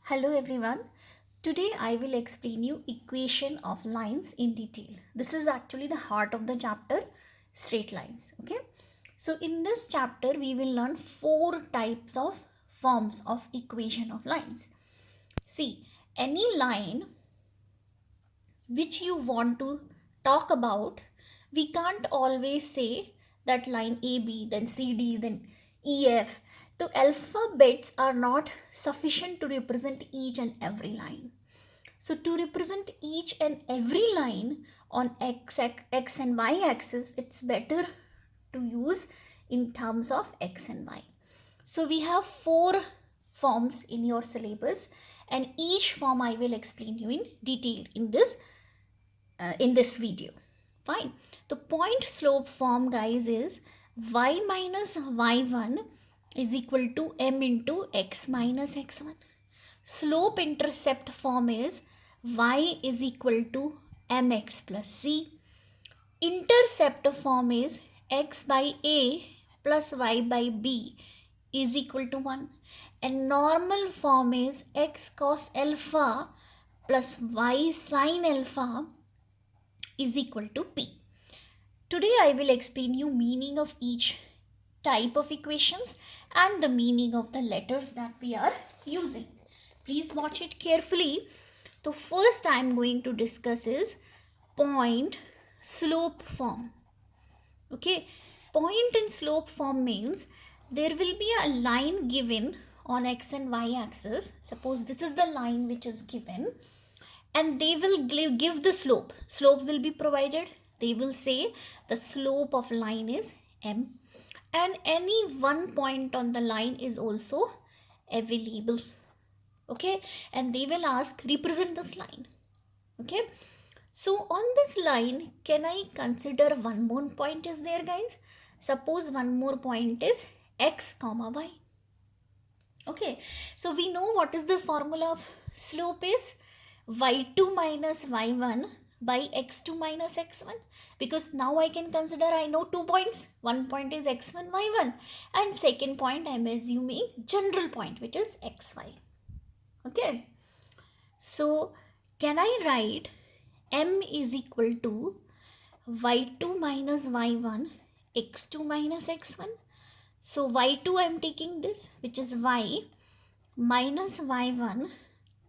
Hello everyone. Today I will explain you equation of lines in detail. This is actually the heart of the chapter, straight lines. Okay. So in this chapter we will learn four types of forms of equation of lines. See, any line which you want to talk about, we can't always say that line AB, then CD, then EF. The alphabets are not sufficient to represent each and every line. So to represent each and every line on x and y axis, it's better to use in terms of x and y. So we have four forms in your syllabus, and each form I will explain you in detail in this video. Fine. The point slope form, guys, is y minus y1 is equal to m into x minus x1. Slope intercept form is y is equal to mx plus c. Intercept form is x by a plus y by b is equal to 1. And normal form is x cos alpha plus y sin alpha is equal to p. Today I will explain you meaning of each type of equations and the meaning of the letters that we are using. Please watch it carefully. The first I am going to discuss is point slope form. Okay, point and slope form means there will be a line given on x and y axis. Suppose this is the line which is given, and they will give the slope. Slope will be provided. They will say the slope of line is m, and any one point on the line is also available. Okay, and they will ask represent this line. Okay, so on this line, can I consider one more point is there, guys? Suppose one more point is x comma y. Okay, so we know what is the formula of slope is y2 minus y1 by x2 minus x1, because now I can consider, I know 2 points. One point is x1 y1 and second point I am assuming general point which is xy. Okay, so can I write m is equal to y2 minus y1 x2 minus x1? So y2 I am taking this, which is y minus y1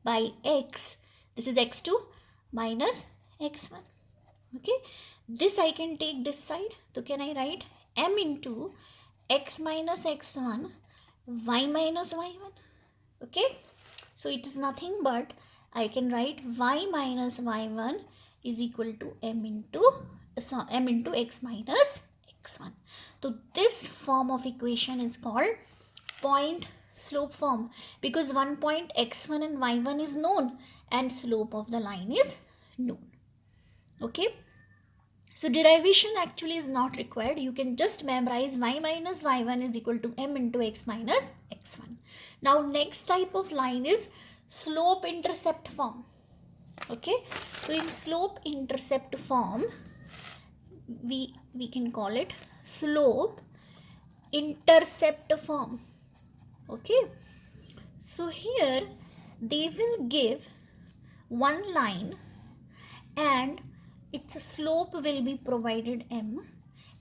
by x, this is x2 minus x1. Okay, this I can take this side. So can I write m into x minus x1 y minus y1? Okay, so it is nothing but I can write y minus y1 is equal to m into x minus x1. So this form of equation is called point slope form, because one point x1 and y1 is known and slope of the line is known. Okay, so derivation actually is not required. You can just memorize y minus y1 is equal to m into x minus x1. Now next type of line is slope intercept form. Okay, so in slope intercept form, we can call it slope intercept form. Okay, so here they will give one line and its slope will be provided m,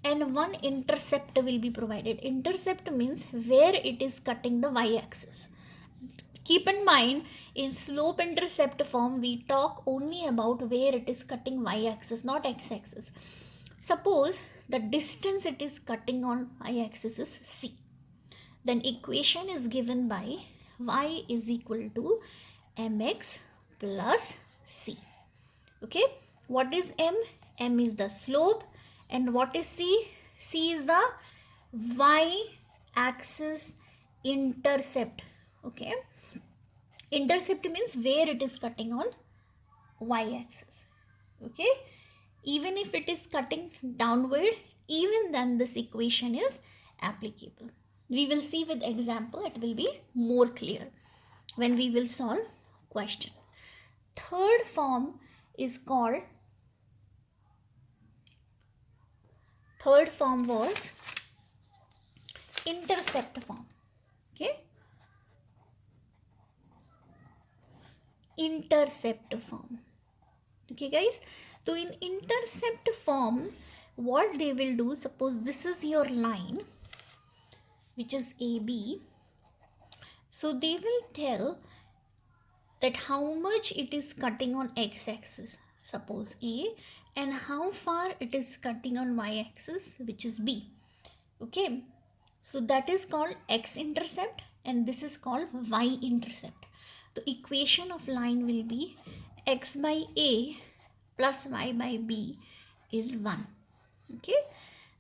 and one intercept will be provided. Intercept means where it is cutting the y-axis. Keep in mind, in slope intercept form, we talk only about where it is cutting y-axis, not x-axis. Suppose the distance it is cutting on y-axis is c. Then equation is given by y is equal to mx plus c. Okay, what is m? M is the slope, and what is c? C is the y-axis intercept. Okay, intercept means where it is cutting on y-axis. Okay, even if it is cutting downward, even then this equation is applicable. We will see with example, it will be more clear when we will solve question. Third form is called, third form was intercept form. Okay, intercept form. Okay guys, so in intercept form, what they will do, suppose this is your line which is AB, so they will tell that how much it is cutting on x-axis, suppose A, and how far it is cutting on y-axis, which is B. Okay, so that is called x-intercept and this is called y-intercept. The equation of line will be x by A plus y by B is 1. Okay,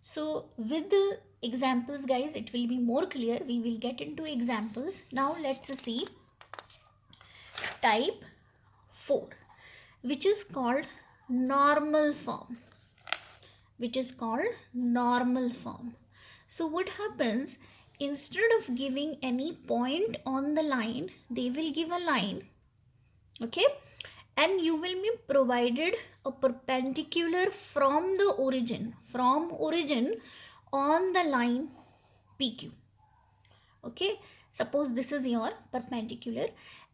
so with the examples guys, it will be more clear. We will get into examples. Now let's see type 4, which is called normal form, So what happens, instead of giving any point on the line, they will give a line, okay, and you will be provided a perpendicular from the origin, on the line PQ. Okay, suppose this is your perpendicular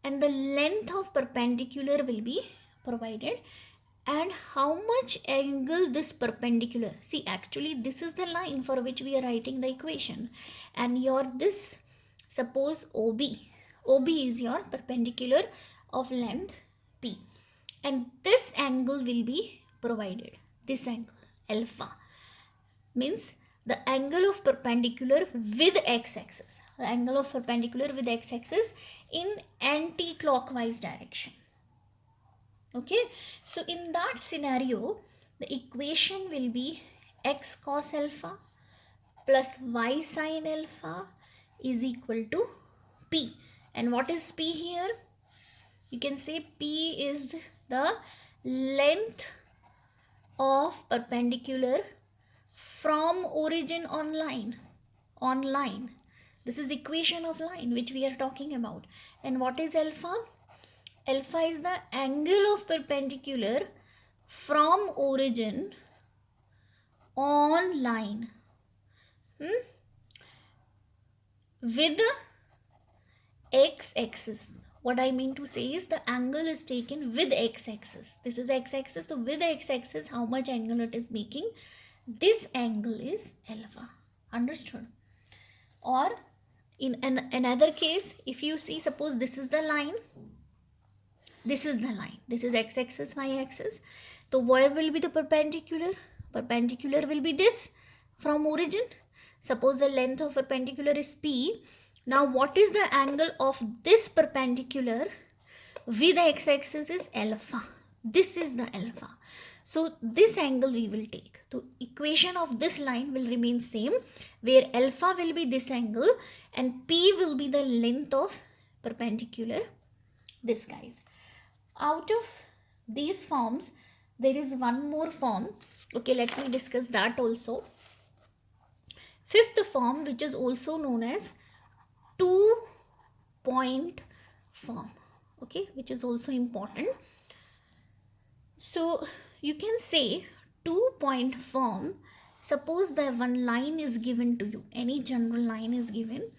and the length of perpendicular will be provided, and how much angle this perpendicular, see actually this is the line for which we are writing the equation, and your this, suppose OB is your perpendicular of length P, and this angle will be provided, this angle alpha, means the angle of perpendicular with x-axis, in anti-clockwise direction. Okay, so in that scenario, the equation will be x cos alpha plus y sin alpha is equal to P. And what is P here? You can say P is the length of perpendicular from origin on line. This is equation of line which we are talking about. And what is alpha? Alpha is the angle of perpendicular from origin on line with x-axis. What I mean to say is the angle is taken with x-axis. This is x-axis. So with x-axis, how much angle it is making? This angle is alpha. Understood? Or in another case, if you see, suppose this is the line. This is x-axis, y-axis. So where will be the perpendicular? Perpendicular will be this from origin. Suppose the length of perpendicular is P. Now what is the angle of this perpendicular with x-axis is alpha. This is the alpha. So this angle we will take. So equation of this line will remain same, where alpha will be this angle and P will be the length of perpendicular, this guys. Out of these forms, there is one more form. Okay, let me discuss that also. Fifth form, which is also known as 2-point form. Okay, which is also important. So you can say 2-point form. Suppose that one line is given to you, any general line is given.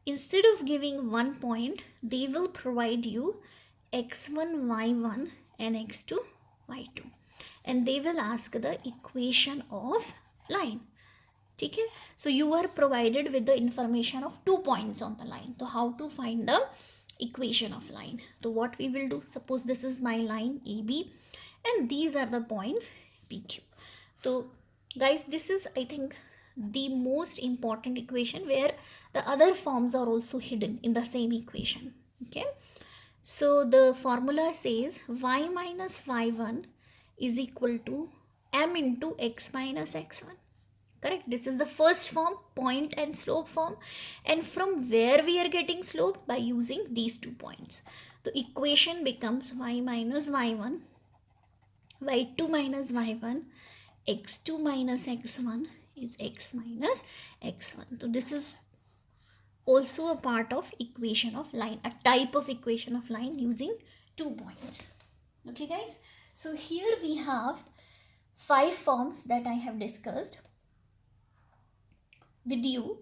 Instead of giving 1 point, they will provide you x1, y1 and x2, y2. And they will ask the equation of line. Okay? So you are provided with the information of 2 points on the line. So how to find the equation of line? So what we will do, suppose this is my line AB and these are the points PQ. So guys, this is, I think, the most important equation where the other forms are also hidden in the same equation. Okay, so the formula says y minus y1 is equal to m into x minus x1. Correct? This is the first form, point and slope form. And from where we are getting slope? By using these 2 points. The equation becomes y minus y1, y2 minus y1, x2 minus x1 is x minus x1. So this is also a part of equation of line, a type of equation of line using 2 points. Okay guys, so here we have 5 forms that I have discussed with you.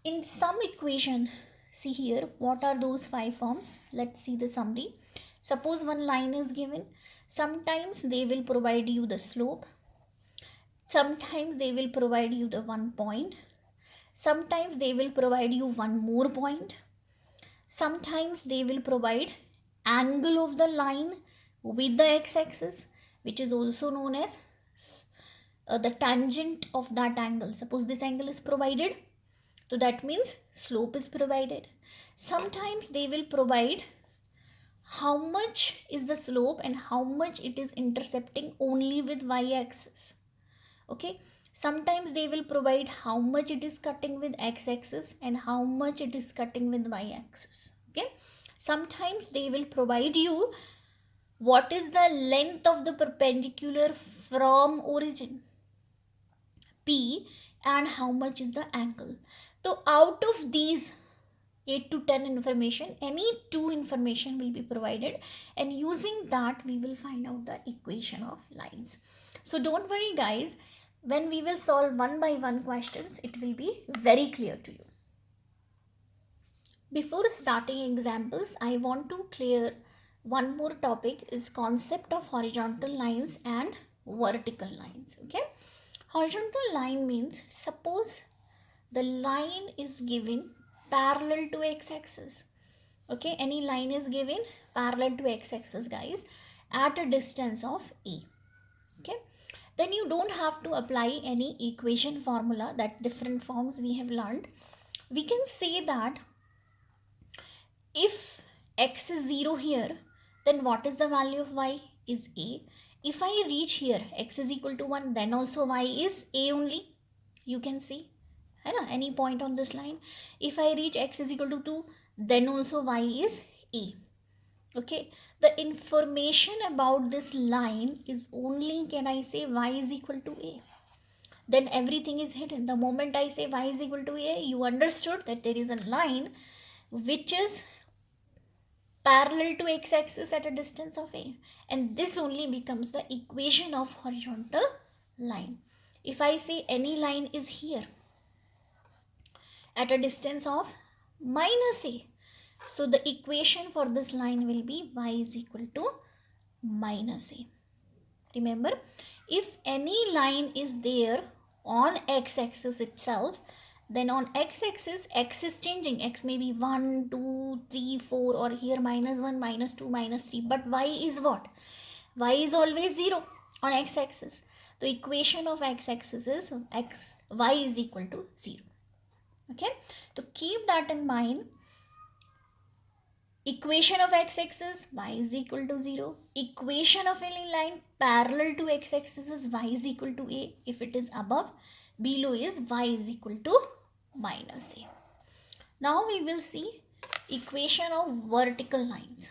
In some equation, see here, what are those 5 forms? Let's see the summary. Suppose one line is given. Sometimes they will provide you the slope. Sometimes they will provide you the 1 point. Sometimes they will provide you one more point. Sometimes they will provide angle of the line with the x-axis, which is also known as the tangent of that angle. Suppose this angle is provided, so that means slope is provided. Sometimes they will provide how much is the slope and how much it is intercepting only with y-axis. Okay, sometimes they will provide how much it is cutting with x-axis and how much it is cutting with y-axis. Okay, sometimes they will provide you what is the length of the perpendicular from origin P and how much is the angle. So out of these 8 to 10 information, any 2 information will be provided, and using that we will find out the equation of lines. So don't worry guys, when we will solve one by one questions, it will be very clear to you. Before starting examples, I want to clear one more topic, is concept of horizontal lines and vertical lines. Okay, horizontal line means suppose the line is given parallel to x-axis. Okay, any line is given parallel to x-axis guys at a distance of a. Okay, then you don't have to apply any equation formula, that different forms we have learned. We can say that if x is 0 here, then what is the value of y is a. If I reach here x is equal to 1, then also y is a only. You can see any point on this line. If I reach x is equal to 2, then also y is a. Okay, the information about this line is only, can I say y is equal to a, then everything is hidden. The moment I say y is equal to a, you understood that there is a line which is parallel to x-axis at a distance of a, and this only becomes the equation of horizontal line. If I say any line is here at a distance of minus a, so the equation for this line will be y is equal to minus a. Remember, if any line is there on x-axis itself, then on x-axis x is changing. X may be 1, 2, 3, 4, or here minus 1, minus 2, minus 3, but y is what? Y is always 0 on x-axis. The equation of x-axis is y is equal to 0. Okay, to keep that in mind, equation of x-axis y is equal to 0. Equation of any line parallel to x-axis is y is equal to a. If it is above, below is y is equal to minus a. Now we will see equation of vertical lines.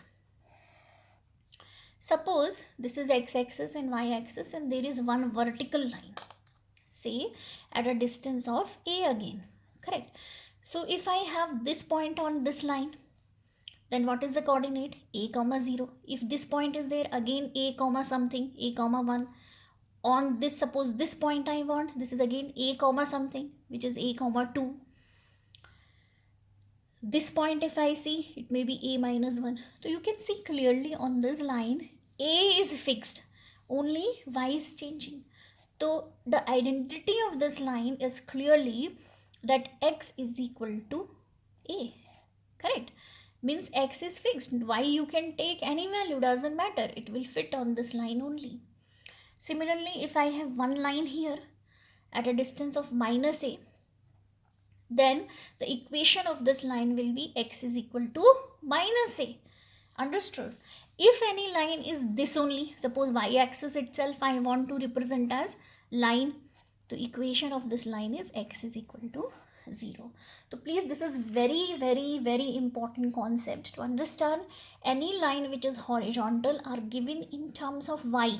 Suppose this is x-axis and y-axis, and there is one vertical line, say at a distance of a again. Correct. So if I have this point on this line, then what is the coordinate? A comma 0. If this point is there, again a comma something, a comma 1. On this, suppose this point I want, this is again a comma something, which is a comma 2. This point if I see, it may be a minus 1. So you can see clearly on this line, a is fixed, only y is changing. So the identity of this line is clearly that x is equal to a. Correct. Means x is fixed. Y you can take any value, doesn't matter. It will fit on this line only. Similarly, if I have one line here at a distance of minus a, then the equation of this line will be x is equal to minus a. Understood? If any line is this only, suppose y-axis itself I want to represent as line, the equation of this line is x is equal to 0. So please, this is very important concept to understand. Any line which is horizontal are given in terms of y,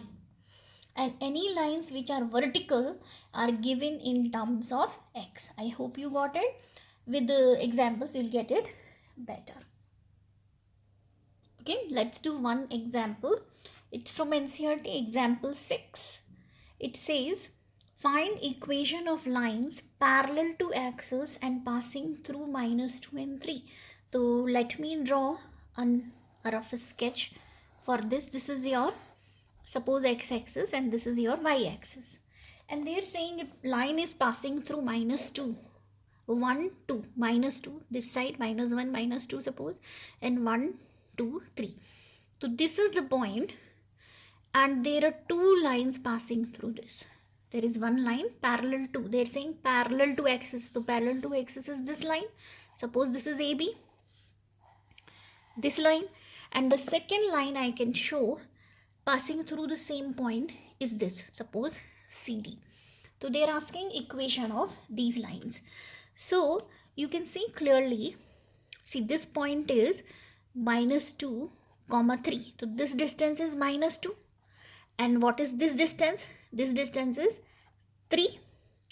and any lines which are vertical are given in terms of x. I hope you got it. With the examples you'll get it better. Okay, let's do one example. It's from NCERT example 6. It says, find equation of lines parallel to axis and passing through minus 2 and 3. So let me draw a rough sketch For this is your suppose x-axis and this is your y-axis. And they're saying line is passing through -2. 1, 2, -2. This side -1, -2 suppose. And 1, 2, 3. So this is the point. And there are two lines passing through this. There is one line parallel to. They're saying parallel to axis. So parallel to axis is this line. Suppose this is AB. This line. And the second line I can show passing through the same point is this. Suppose CD. So they are asking equation of these lines. So you can see clearly. See, this point is -2, 3. So this distance is -2. And what is this distance? This distance is 3.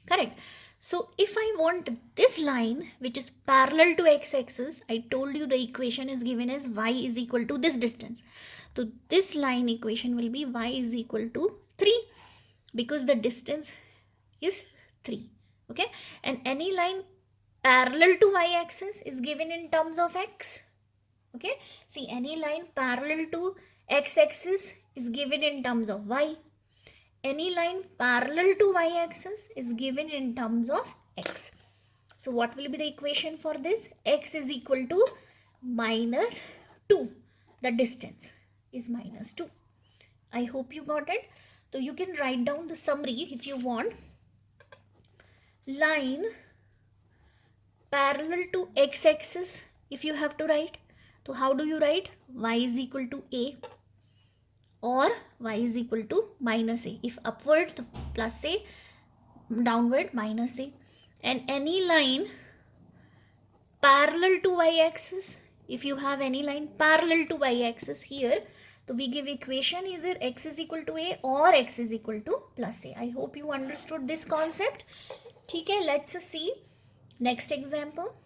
Correct. So if I want this line which is parallel to x-axis, I told you the equation is given as y is equal to this distance. So this line equation will be y is equal to 3 because the distance is 3. Okay. And any line parallel to y-axis is given in terms of x. Okay. See, any line parallel to x-axis is given in terms of y. Any line parallel to y-axis is given in terms of x. So what will be the equation for this? X is equal to -2. The distance is -2. I hope you got it. So you can write down the summary if you want. Line parallel to x-axis if you have to write. So how do you write? Y is equal to A or y is equal to -a. If upward, to +a, downward -a. And any line parallel to y-axis, if you have any line parallel to y-axis here, so we give equation either x is equal to a or x is equal to +a. I hope you understood this concept. Okay, let's see next example.